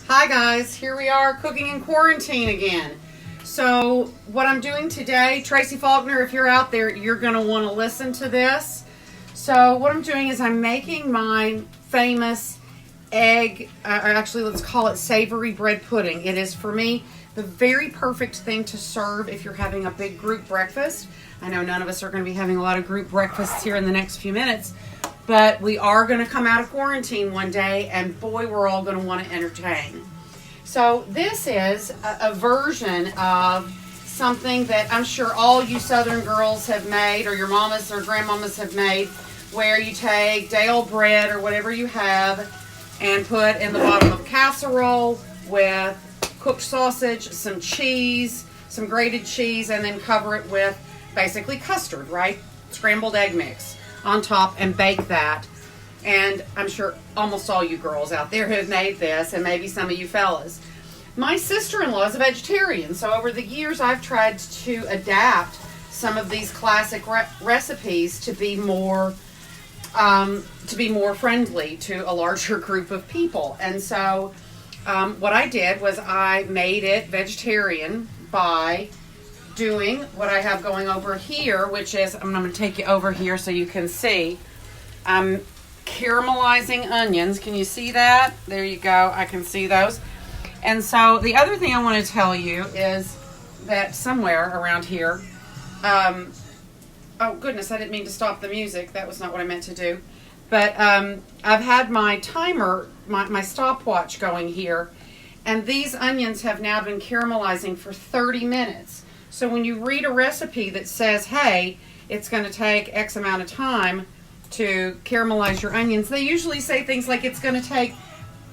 Hi guys, here we are cooking in quarantine again. So what I'm doing today, Tracy Faulkner, if you're out there, you're going to want to listen to this. So what I'm doing is I'm making my famous egg, actually let's call it savory bread pudding. It is for me the very perfect thing to serve if you're having a big group breakfast. I know none of us are going to be having a lot of group breakfasts here in the next few minutes, but we are going to come out of quarantine one day, and boy, we're all going to want to entertain. So this is a version of something that I'm sure all you Southern girls have made, or your mamas or grandmamas have made, where you take day-old bread or whatever you have and put in the bottom of a casserole with cooked sausage, some cheese, some grated cheese, and then cover it with basically custard, right? Scrambled egg mix on top, and bake that. And I'm sure almost all you girls out there have made this, and maybe some of you fellas. My sister-in-law is a vegetarian, so over the years I've tried to adapt some of these classic recipes to be more friendly to a larger group of people. And so what I did was I made it vegetarian by doing what I have going over here, which is, I'm going to take you over here so you can see. I'm caramelizing onions. Can you see that? There you go. I can see those. And so the other thing I want to tell you is that somewhere around here, oh goodness, I didn't mean to stop the music. That was not what I meant to do. But I've had my timer, my stopwatch going here, and these onions have now been caramelizing for 30 minutes. So when you read a recipe that says, hey, it's going to take X amount of time to caramelize your onions, they usually say things like it's going to take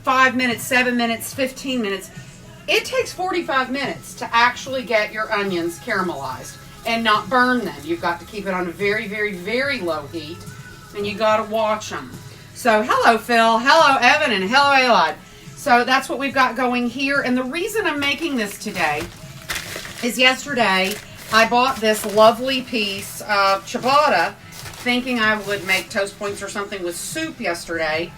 5 minutes, 7 minutes, 15 minutes. It takes 45 minutes to actually get your onions caramelized and not burn them. You've got to keep it on a very, very, very low heat, and you got to watch them. So hello, Phil. Hello, Evan, and hello, Elad. So that's what we've got going here. And the reason I'm making this today is yesterday I bought this lovely piece of ciabatta thinking I would make toast points or something with soup yesterday.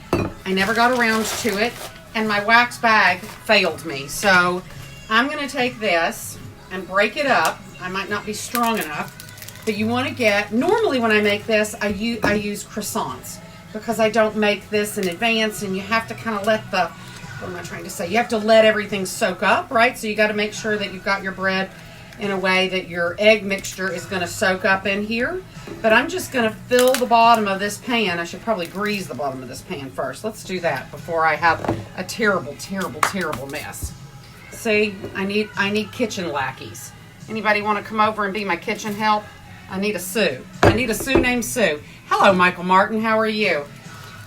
I never got around to it, and my wax bag failed me. So I'm going to take this and break it up. I might not be strong enough, but you want to get, normally when I make this, I use croissants because I don't make this in advance, and you have to kind of let the, what am I trying to say? You have to let everything soak up, right? So you got to make sure that you've got your bread in a way that your egg mixture is going to soak up in here. But I'm just going to fill the bottom of this pan. I should probably grease the bottom of this pan first. Let's do that before I have a terrible, terrible, terrible mess. See, I need kitchen lackeys. Anybody want to come over and be my kitchen help? I need a Sue. I need a Sue named Sue. Hello, Michael Martin. How are you?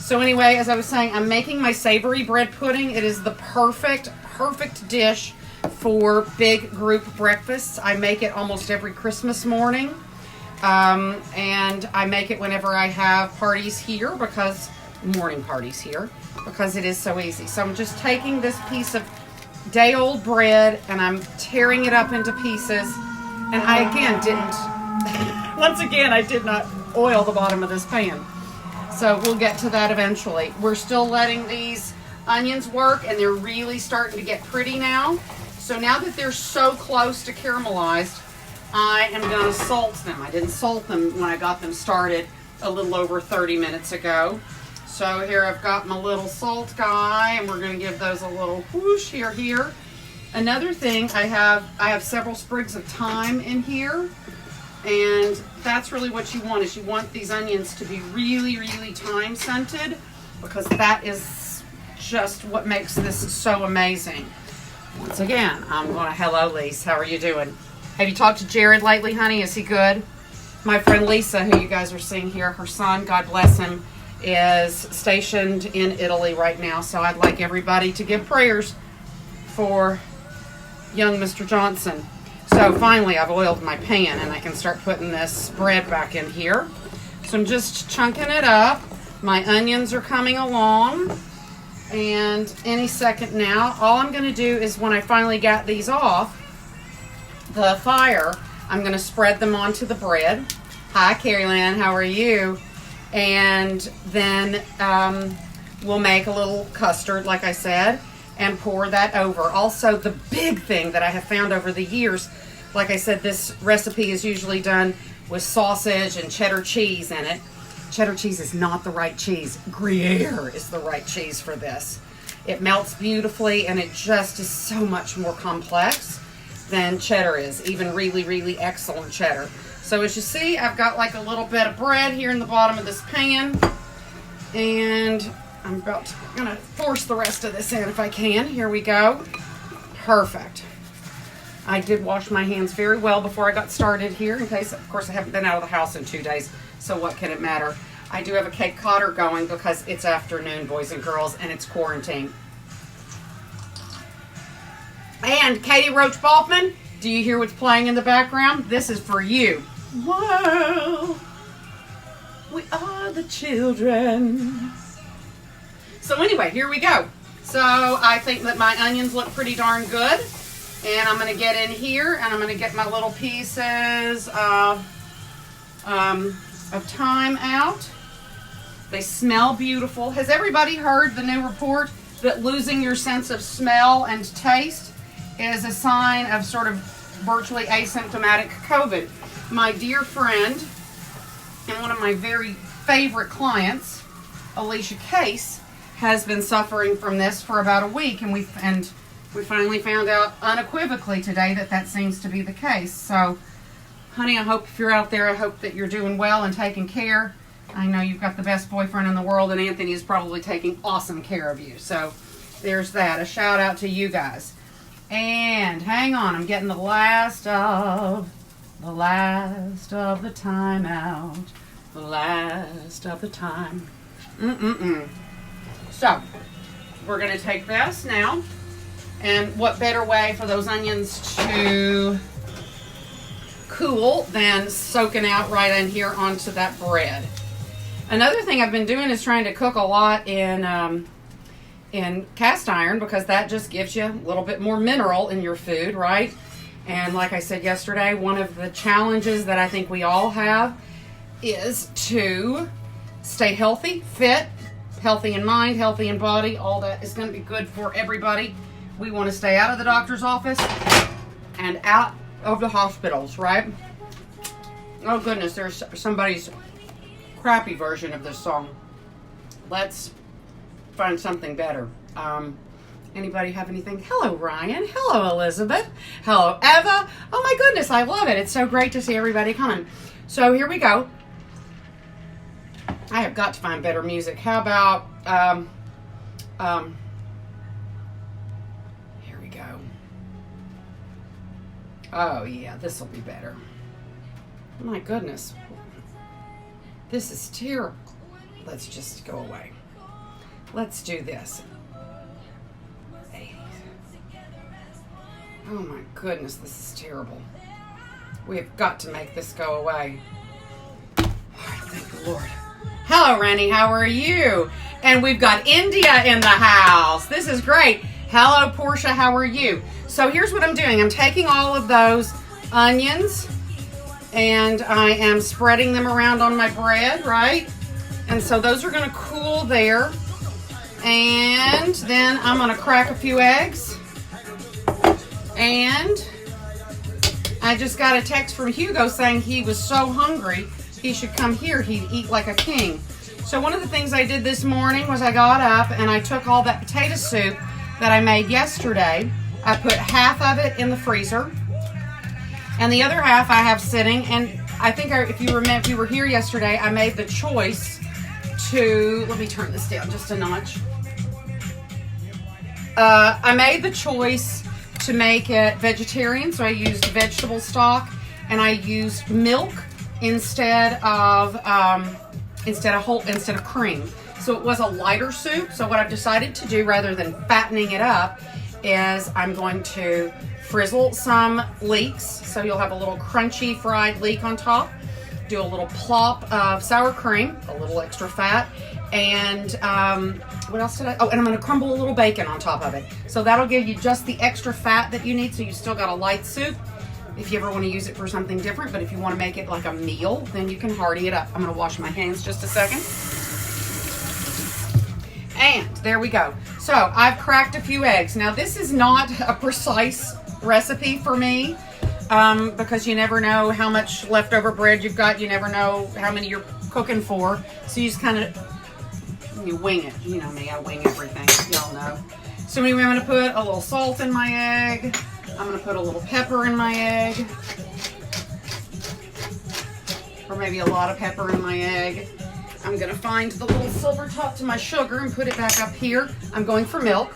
So anyway, as I was saying, I'm making my savory bread pudding. It is the perfect dish for big group breakfasts. I make it almost every Christmas morning. And I make it whenever I have parties here, morning parties here, because it is so easy. So I'm just taking this piece of day-old bread and I'm tearing it up into pieces. And I again once again, I did not oil the bottom of this pan. So we'll get to that eventually. We're still letting these onions work, and they're really starting to get pretty now. So now that they're so close to caramelized, I am going to salt them. I didn't salt them when I got them started a little over 30 minutes ago. So here I've got my little salt guy, and we're going to give those a little whoosh here. Another thing, I have several sprigs of thyme in here, and that's really what you want, is you want these onions to be really, really thyme-scented, because that is just what makes this so amazing. Once again, I'm going to, hello, Lise. How are you doing? Have you talked to Jared lately, honey? Is he good? My friend Lisa, who you guys are seeing here, her son, God bless him, is stationed in Italy right now. So I'd like everybody to give prayers for young Mr. Johnson. So finally, I've oiled my pan, and I can start putting this bread back in here. So I'm just chunking it up. My onions are coming along. And any second now, all I'm going to do is, when I finally got these off the fire, I'm going to spread them onto the bread. Hi, Carrie Lynn, how are you? And then we'll make a little custard, like I said. and pour that over. Also, the big thing that I have found over the years, like I said, this recipe is usually done with sausage and cheddar cheese in it. Cheddar cheese is not the right cheese. Gruyere is the right cheese for this. It melts beautifully, and it just is so much more complex than cheddar is, even really, really excellent cheddar. So as you see, I've got like a little bit of bread here in the bottom of this pan, and I'm gonna force the rest of this in if I can. Here we go. Perfect. I did wash my hands very well before I got started here, in case, of course, I haven't been out of the house in 2 days, so what can it matter? I do have a cake cotter going because it's afternoon, boys and girls, and it's quarantine. And Katie Roach Balkman, do you hear what's playing in the background? This is for you. Well, we are the children. So anyway, here we go. So I think that my onions look pretty darn good. And I'm going to get in here, and I'm going to get my little pieces of thyme out. They smell beautiful. Has everybody heard the new report that losing your sense of smell and taste is a sign of sort of virtually asymptomatic COVID? My dear friend and one of my very favorite clients, Alicia Case, has been suffering from this for about a week, and we finally found out unequivocally today that that seems to be the case. So, honey, I hope if you're out there, I hope that you're doing well and taking care. I know you've got the best boyfriend in the world, and Anthony is probably taking awesome care of you. So, there's that. A shout out to you guys. And hang on, I'm getting the last of the thyme out. The last of the thyme. So, we're going to take this now. And what better way for those onions to cool than soaking out right in here onto that bread. Another thing I've been doing is trying to cook a lot in cast iron, because that just gives you a little bit more mineral in your food, right? And like I said yesterday, one of the challenges that I think we all have is to stay healthy, fit, healthy in mind, healthy in body. All that is going to be good for everybody. We want to stay out of the doctor's office and out of the hospitals, right? Oh goodness, there's somebody's crappy version of this song. Let's find something better. Anybody have anything? Hello, Ryan. Hello, Elizabeth. Hello, Eva. Oh my goodness, I love it. It's so great to see everybody coming. So here we go. I have got to find better music. How about, here we go. Oh yeah, this will be better. My goodness. This is terrible. Let's just go away. Let's do this. 80s. Oh my goodness, this is terrible. We have got to make this go away. All right, thank the Lord. Hello, Rennie. How are you? And we've got India in the house. This is great. Hello, Portia. How are you? So here's what I'm doing. I'm taking all of those onions and I am spreading them around on my bread, right? And so those are going to cool there. And then I'm going to crack a few eggs. And I just got a text from Hugo saying he was so hungry he should come here. He'd eat like a king. So one of the things I did this morning was I got up and I took all that potato soup that I made yesterday. I put half of it in the freezer. And the other half I have sitting. And I think if you remember, if you were here yesterday, I made the choice to, let me turn this down just a notch. I made the choice to make it vegetarian, so I used vegetable stock and I used milk instead of cream. So it was a lighter soup. So what I've decided to do, rather than fattening it up, is I'm going to frizzle some leeks, so you'll have a little crunchy fried leek on top. Do a little plop of sour cream, a little extra fat, and what else did I? Oh, and I'm going to crumble a little bacon on top of it. So that'll give you just the extra fat that you need, so you still got a light soup if you ever want to use it for something different. But if you want to make it like a meal, then you can hearty it up. I'm going to wash my hands just a second. And there we go. So I've cracked a few eggs. Now this is not a precise recipe for me because you never know how much leftover bread you've got. You never know how many you're cooking for. So you just kind of, you wing it. You know me, I wing everything. Y'all know. So anyway, I'm going to put a little salt in my egg. I'm going to put a little pepper in my egg. Or maybe a lot of pepper in my egg. I'm going to find the little silver top to my sugar and put it back up here. I'm going for milk.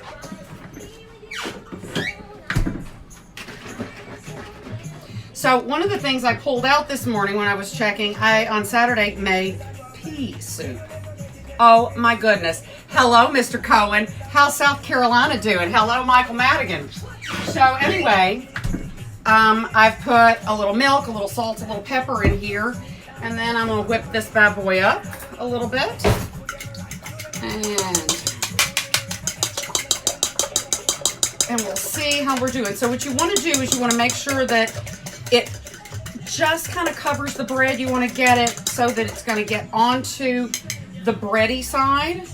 So one of the things I pulled out this morning when I was checking, I on Saturday made pea soup. Oh my goodness. Hello, Mr. Cohen. How's South Carolina doing? Hello, Michael Madigan. So anyway, I've put a little milk, a little salt, a little pepper in here. And then I'm going to whip this bad boy up a little bit. And we'll see how we're doing. So what you want to do is you want to make sure that it just kind of covers the bread. You want to get it so that it's going to get onto the bready side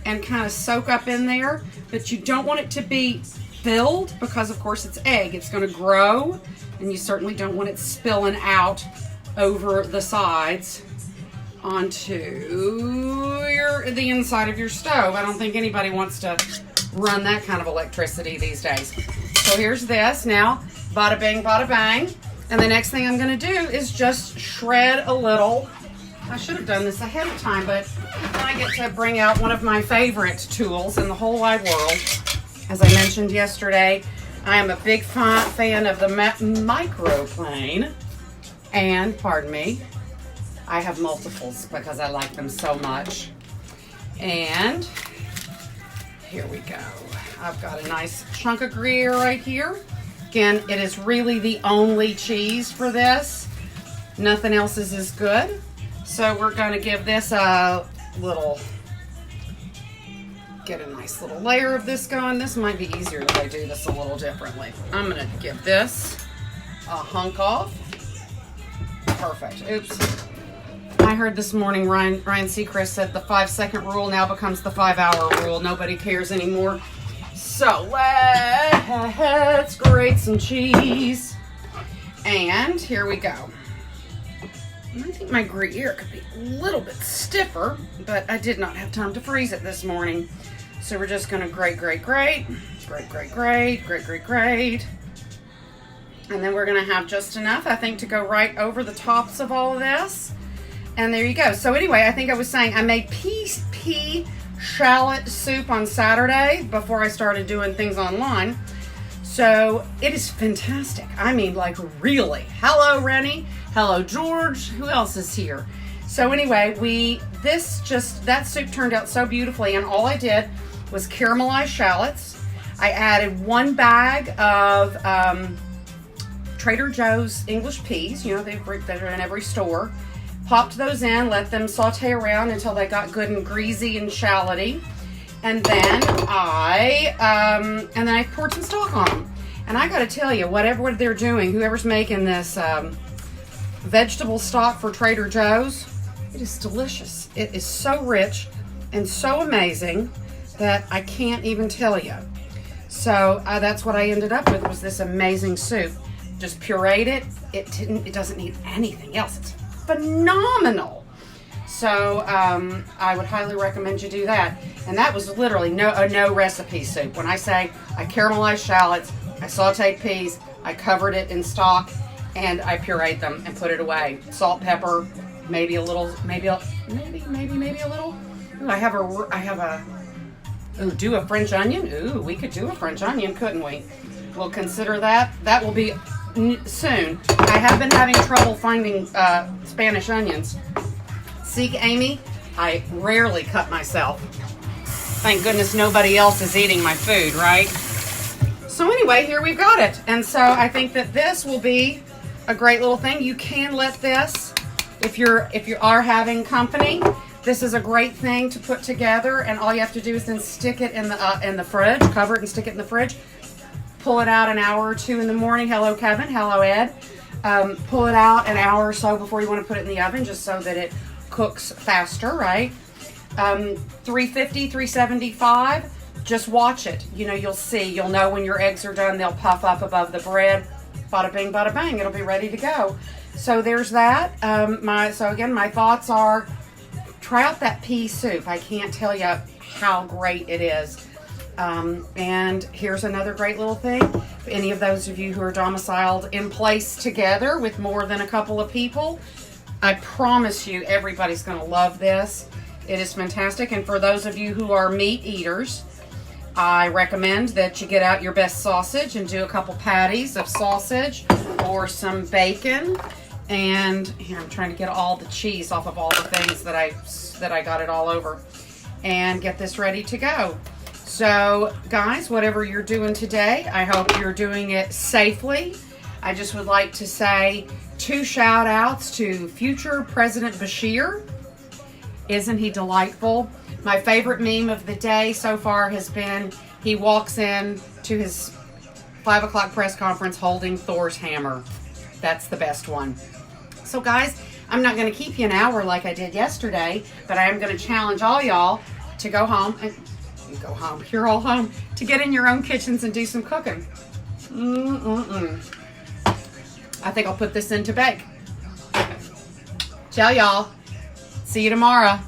and kind of soak up in there. But you don't want it to be filled because, of course, it's egg. It's going to grow, and you certainly don't want it spilling out over the sides onto the inside of your stove. I don't think anybody wants to run that kind of electricity these days. So here's this. Now, bada bing, bada bang. And the next thing I'm going to do is just shred a little. I should have done this ahead of time, but then I get to bring out one of my favorite tools in the whole wide world. As I mentioned yesterday, I am a big fan of the microplane. And, pardon me, I have multiples because I like them so much. And here we go. I've got a nice chunk of Gruyere right here. Again, it is really the only cheese for this. Nothing else is as good. So we're going to give this a little, get a nice little layer of this going. This might be easier if I do this a little differently. I'm going to give this a hunk off. Perfect. Oops. I heard this morning Ryan Seacrest said the 5-second rule now becomes the 5-hour rule. Nobody cares anymore. So let's grate some cheese. And here we go. I think my Gruyere could be a little bit stiffer, but I did not have time to freeze it this morning. So we're just going to grate. And then we're going to have just enough, I think, to go right over the tops of all of this. And there you go. So anyway, I think I was saying I made pea shallot soup on Saturday before I started doing things online. So it is fantastic. I mean, like, really. Hello, Rennie. Hello, George. Who else is here? So anyway, that soup turned out so beautifully, and all I did was caramelized shallots. I added 1 bag of Trader Joe's English peas. You know, they're in every store. Popped those in, let them saute around until they got good and greasy and shalloty. And then I poured some stock on them. And I got to tell you, whatever they're doing, whoever's making this vegetable stock for Trader Joe's, it is delicious. It is so rich and so amazing that I can't even tell you. So that's what I ended up with, was this amazing soup. Just pureed it. It doesn't need anything else. It's phenomenal. So I would highly recommend you do that. And that was literally a no recipe soup. When I say I caramelized shallots, I sauteed peas, I covered it in stock, and I pureed them and put it away. Salt, pepper, maybe a little. Ooh, do a French onion. Ooh, we could do a French onion, couldn't we? We'll consider that. That will be soon. I have been having trouble finding Spanish onions. Seek Amy, I rarely cut myself. Thank goodness nobody else is eating my food, right? So anyway, here we've got it. And so I think that this will be a great little thing. You can let this, if you are having company, this is a great thing to put together, and all you have to do is then stick it in the fridge, cover it and stick it in the fridge. Pull it out an hour or two in the morning. Hello, Kevin. Hello, Ed. Pull it out an hour or so before you want to put it in the oven, just so that it cooks faster, right? 350, 375. Just watch it. You know, you'll see. You'll know when your eggs are done. They'll puff up above the bread. Bada bing, bada bang. It'll be ready to go. So there's that. So again, my thoughts are, try out that pea soup. I can't tell you how great it is. And here's another great little thing. For any of those of you who are domiciled in place together with more than a couple of people, I promise you everybody's going to love this. It is fantastic. And for those of you who are meat eaters, I recommend that you get out your best sausage and do a couple patties of sausage or some bacon. And here, I'm trying to get all the cheese off of all the things that I got it all over, and get this ready to go. So guys, whatever you're doing today, I hope you're doing it safely. I just would like to say 2 shout outs to future President Bashir. Isn't he delightful? My favorite meme of the day so far has been, he walks in to his 5 o'clock press conference holding Thor's hammer. That's the best one. So guys, I'm not going to keep you an hour like I did yesterday, but I am going to challenge all y'all to go home, and you go home, you're all home, to get in your own kitchens and do some cooking. I think I'll put this in to bake. Ciao y'all. See you tomorrow.